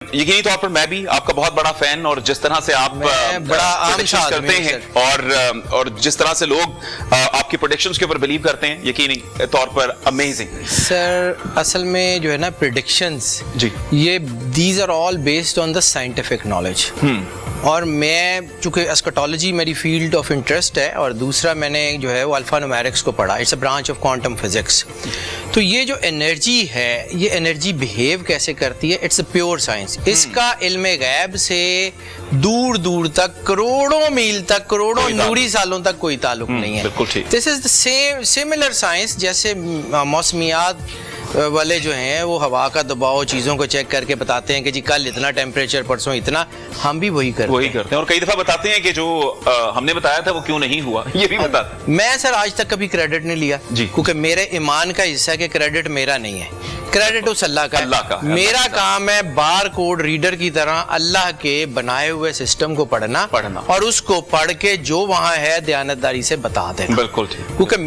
یقینی طور پر میں بھی آپ کا بہت بڑا فین، اور جس طرح سے آپ بڑا عام شاد کرتے ہیں اور جس طرح سے لوگ آپ کی پریڈکشنز کے اوپر بلیو کرتے ہیں، یقینی طور پر امیزنگ سر. اصل میں جو ہے نا پریڈکشنز، جی یہ these are all based on the scientific knowledge. اور میں چونکہ اسکٹالوجی میری فیلڈ آف انٹرسٹ ہے، اور دوسرا میں نے جو ہے وہ الفا نومیرکس کو پڑھا، it's a branch of quantum physics. تو یہ جو انرجی ہے، یہ انرجی بہیو کیسے کرتی ہے، اٹس اے پیور سائنس. اس کا علم غیب سے دور دور تک، کروڑوں میل تک، کروڑوں نوری سالوں تک کوئی تعلق نہیں ہے. بالکل ٹھیک. دس از دا سملر سائنس. جیسے موسمیات والے جو ہیں وہ ہوا کا دباؤ چیزوں کو چیک کر کے بتاتے ہیں کہ جی کل اتنا ٹیمپریچر، پرسوں اتنا، ہم بھی وہی کرتے ہیں اور کئی دفعہ بتاتے ہیں کہ جو ہم نے بتایا تھا وہ کیوں نہیں ہوا، یہ بھی بتاتے ہیں. میں سر آج تک کبھی کریڈٹ نہیں لیا جی، کیونکہ میرے ایمان کا حصہ ہے کہ کریڈٹ میرا نہیں ہے، کریڈٹ اس اللہ کا ہے. میرا کام ہے بار کوڈ ریڈر کی طرح اللہ کے بنائے ہوئے سسٹم کو پڑھنا اور اس کو پڑھ کے جو وہاں ہے دیانتداری سے بتا دینا. بالکل ٹھیک. کیونکہ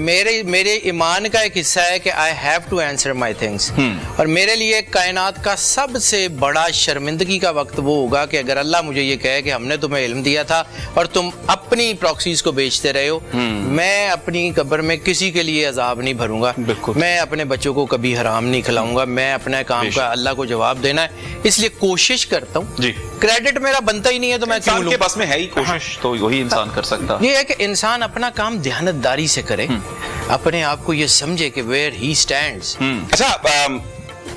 میرے ایمان کا ایک حصہ ہے کہ I have to answer my things. اور میرے لیے کائنات کا سب سے بڑا شرمندگی کا وقت وہ ہوگا کہ اگر اللہ مجھے یہ کہے کہ ہم نے تمہیں علم دیا تھا اور تم اپنی پراکسیز کو بیچتے رہے ہو، میں اپنی قبر میں کسی کے لیے عذاب نہیں بھروں گا. میں اپنے بچوں کو کبھی حرام نہیں کھلاؤں گا. میں اپنے کام کا اللہ کو جواب دینا ہے، اس لیے کوشش کرتا ہوں. جی، کریڈٹ میرا بنتا ہی نہیں ہے تو میں کیوں لوں؟ بس میں ہے ہی کوشش، تو وہی انسان کر سکتا. یہ ہے کہ انسان اپنا کام دیانتداری سے کرے، اپنے آپ کو یہ سمجھے کہ ویئر ہی سٹینڈز. اچھا،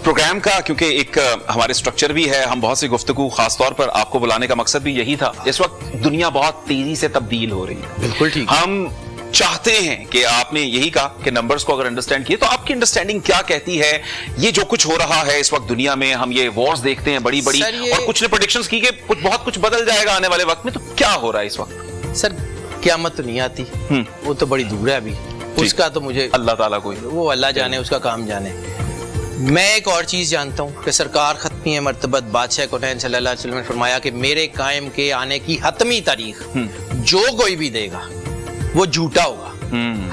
پروگرام کا کیونکہ ایک ہمارے سٹرکچر بھی ہے، ہم بہت سی گفتگو خاص طور پر آپ کو بلانے کا مقصد بھی یہی تھا. اس وقت دنیا بہت تیزی سے تبدیل ہو رہی ہے. بالکل ٹھیک. ہم چاہتے ہیں کہ آپ نے یہی کہا کہ نمبرز کو اگر انڈرسٹینڈ کیے تو آپ کی انڈرسٹینڈنگ کیا کہتی ہے؟ یہ جو کچھ ہو رہا ہے اس وقت دنیا میں، ہم یہ وارز دیکھتے ہیں بڑی بڑی، اور کچھ نے پریڈکشنز کی کہ بہت کچھ بدل جائے گا آنے والے وقت میں، تو کیا ہو رہا ہے اس وقت؟ سر قیامت تو نہیں آتی، وہ تو بڑی دور ہے ابھی. اس کا تو مجھے اللہ تعالیٰ کو وہ اللہ جانے، اس کا کام جانے. میں ایک اور چیز جانتا ہوں کہ سرکار ختمی مرتبت بادشاہ کونین صلی اللہ علیہ وسلم نے فرمایا کہ میرے قائم کے آنے کی حتمی تاریخ جو کوئی بھی دے گا وہ جھوٹا ہوگا.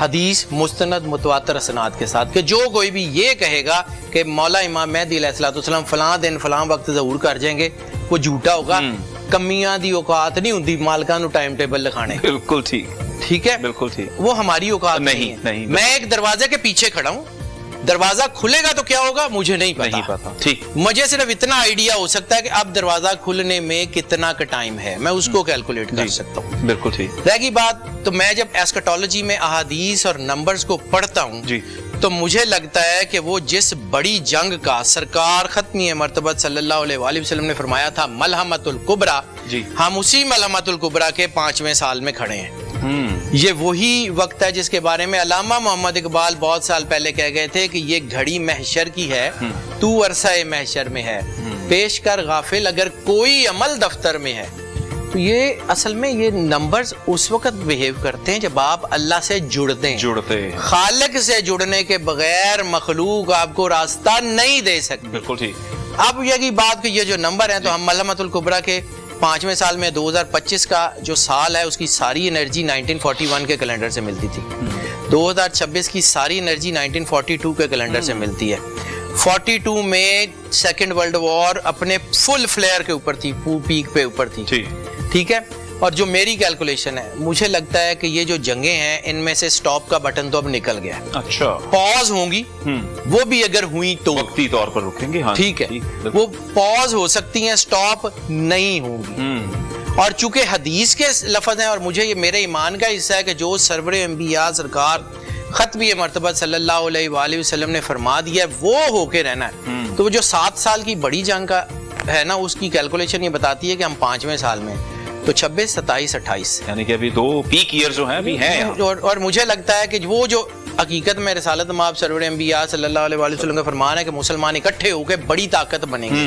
حدیث مستند متواتر اسناد کے ساتھ کہ جو کوئی بھی یہ کہے گا کہ مولا امام مہدی علیہ الصلوۃ والسلام فلاں دن فلاں وقت ظہور کر جائیں گے، وہ جھوٹا ہوگا. کمیاں دی اوقات نہیں ہوندی مالکاں نو ٹائم ٹیبل لکھانے. بالکل ٹھیک. ٹھیک ہے، بالکل ٹھیک. وہ ہماری اوقات نہیں ہے. میں ایک دروازے کے پیچھے کھڑا ہوں، دروازہ کھلے گا تو کیا ہوگا مجھے نہیں پتا. ٹھیک. مجھے صرف اتنا آئیڈیا ہو سکتا ہے کہ اب دروازہ کھلنے میں کتنا کا ٹائم ہے، میں اس کو کیلکولیٹ کر سکتا ہوں. بالکل ٹھیک. رہ گئی بات، تو میں جب ایسکٹالوجی میں احادیث اور نمبرز کو پڑھتا ہوں تو مجھے لگتا ہے کہ وہ جس بڑی جنگ کا سرکار ختمی مرتبت صلی اللہ علیہ وآلہ وسلم نے فرمایا تھا ملحمۃ الکبریٰ، ہم اسی ملحمۃ الکبریٰ کے 5ویں سال میں کھڑے ہیں. یہ وہی وقت ہے جس کے بارے میں علامہ محمد اقبال بہت سال پہلے کہہ گئے تھے کہ یہ گھڑی محشر کی ہے، تو عرصہ محشر میں ہے، پیش کر غافل اگر کوئی عمل دفتر میں ہے. تو یہ اصل میں یہ نمبرز اس وقت بہیو کرتے ہیں جب آپ اللہ سے جڑتے ہیں. خالق سے جڑنے کے بغیر مخلوق آپ کو راستہ نہیں دے سکتی. بالکل ٹھیک. اب یہ بات کہ یہ جو نمبر ہیں تو ہم ملحمۃ الکبریٰ کے 5ویں سال میں 2025 کا جو سال ہے اس کی ساری انرجی 1941 کے کیلنڈر سے ملتی تھی. 2026 کی ساری انرجی 1942 کے کیلنڈر سے ملتی ہے. 42 میں سیکنڈ ورلڈ وار اپنے فل فلیئر کے اوپر تھی، پیک پہ اوپر تھی. ٹھیک ہے. اور جو میری کیلکولیشن ہے، مجھے لگتا ہے کہ یہ جو جنگیں ہیں ان میں سے سٹاپ کا بٹن تو اب نکل گیا. اچھا. پاز ہوں گی، وہ بھی اگر ہوئی تو وقتی طور پر رکیں گے. ٹھیک ہے، وہ پاز ہو سکتی ہیں، سٹاپ نہیں ہوں گی. اور چونکہ حدیث کے لفظ ہیں اور مجھے یہ میرے ایمان کا حصہ ہے کہ جو سرور انبیاء سرکار ختمی مرتبہ صلی اللہ علیہ وآلہ وسلم نے فرما دیا ہے وہ ہو کے رہنا ہے. تو وہ جو 7 سال کی بڑی جنگ کا ہے نا، اس کی کیلکولیشن یہ بتاتی ہے کہ ہم 5ویں سال میں، تو 26 27 28 یعنی کہ ابھی 2 پیک ایئر جو ہیں ابھی ہیں. اور مجھے لگتا ہے کہ وہ جو حقیقت میں رسالت مآب سرور انبیاء صلی اللہ علیہ وآلہ وسلم کا فرمان ہے کہ مسلمان اکٹھے ہو کے بڑی طاقت بنیں گے،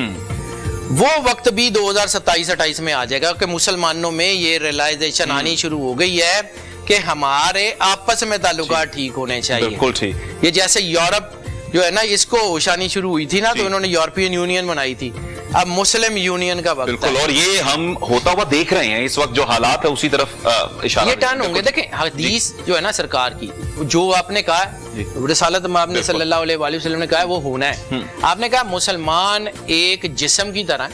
وہ وقت بھی 2027 28 میں آ جائے گا کہ مسلمانوں میں یہ ریلائزیشن آنی شروع ہو گئی ہے کہ ہمارے آپس میں تعلقات ٹھیک ہونے چاہیے. بالکل ٹھیک. یہ جیسے یورپ جو ہے نا، اس کو اوشانی شروع ہوئی تھی نا تو انہوں نے یورپین یونین بنائی تھی، اب مسلم یونین کا وقت. بالکل. اور یہ ہم ہوتا ہوا دیکھ رہے ہیں اس وقت جو حالات ہے اسی طرف اشارہ یہ ٹرن ہوں گے. دیکھیں حدیث جو ہے نا سرکار کی، جو آپ نے کہا رسالت مآب نے صلی اللہ علیہ وآلہ وسلم نے کہا ہے وہ ہونا ہے. آپ نے کہا مسلمان ایک جسم کی طرح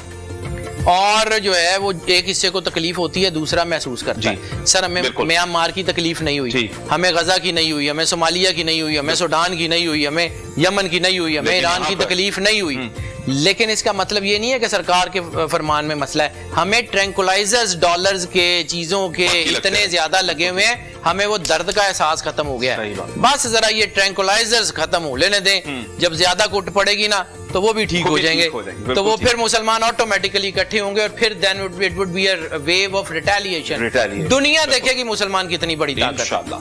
اور جو ہے وہ ایک حصے کو تکلیف ہوتی ہے دوسرا محسوس کرتا ہے. سر ہمیں میانمار کی تکلیف نہیں ہوئی, ہمیں غزہ کی نہیں ہوئی, ہمیں صومالیہ کی نہیں ہوئی, ہمیں سوڈان کی نہیں ہوئی, ہمیں یمن کی نہیں ہوئی, ہمیں ایران کی تکلیف نہیں ہوئی. لیکن اس کا مطلب یہ نہیں ہے کہ سرکار کے فرمان میں مسئلہ ہے. ہمیں ٹرینکولائزرز ڈالرز کے چیزوں کے اتنے زیادہ لگے ہوئے ہیں, ہمیں وہ درد کا احساس ختم ہو گیا ہے. بس ذرا یہ ٹرینکولائزرز ختم ہو لینے دیں, جب زیادہ کٹ پڑے گی نا تو وہ بھی ٹھیک ہو جائیں گے, تو وہ پھر مسلمان آٹومیٹکلی اکٹھے ہوں گے, اور پھر then it would be a wave of retaliation. دنیا دیکھے گی مسلمان کتنی بڑی طاقت.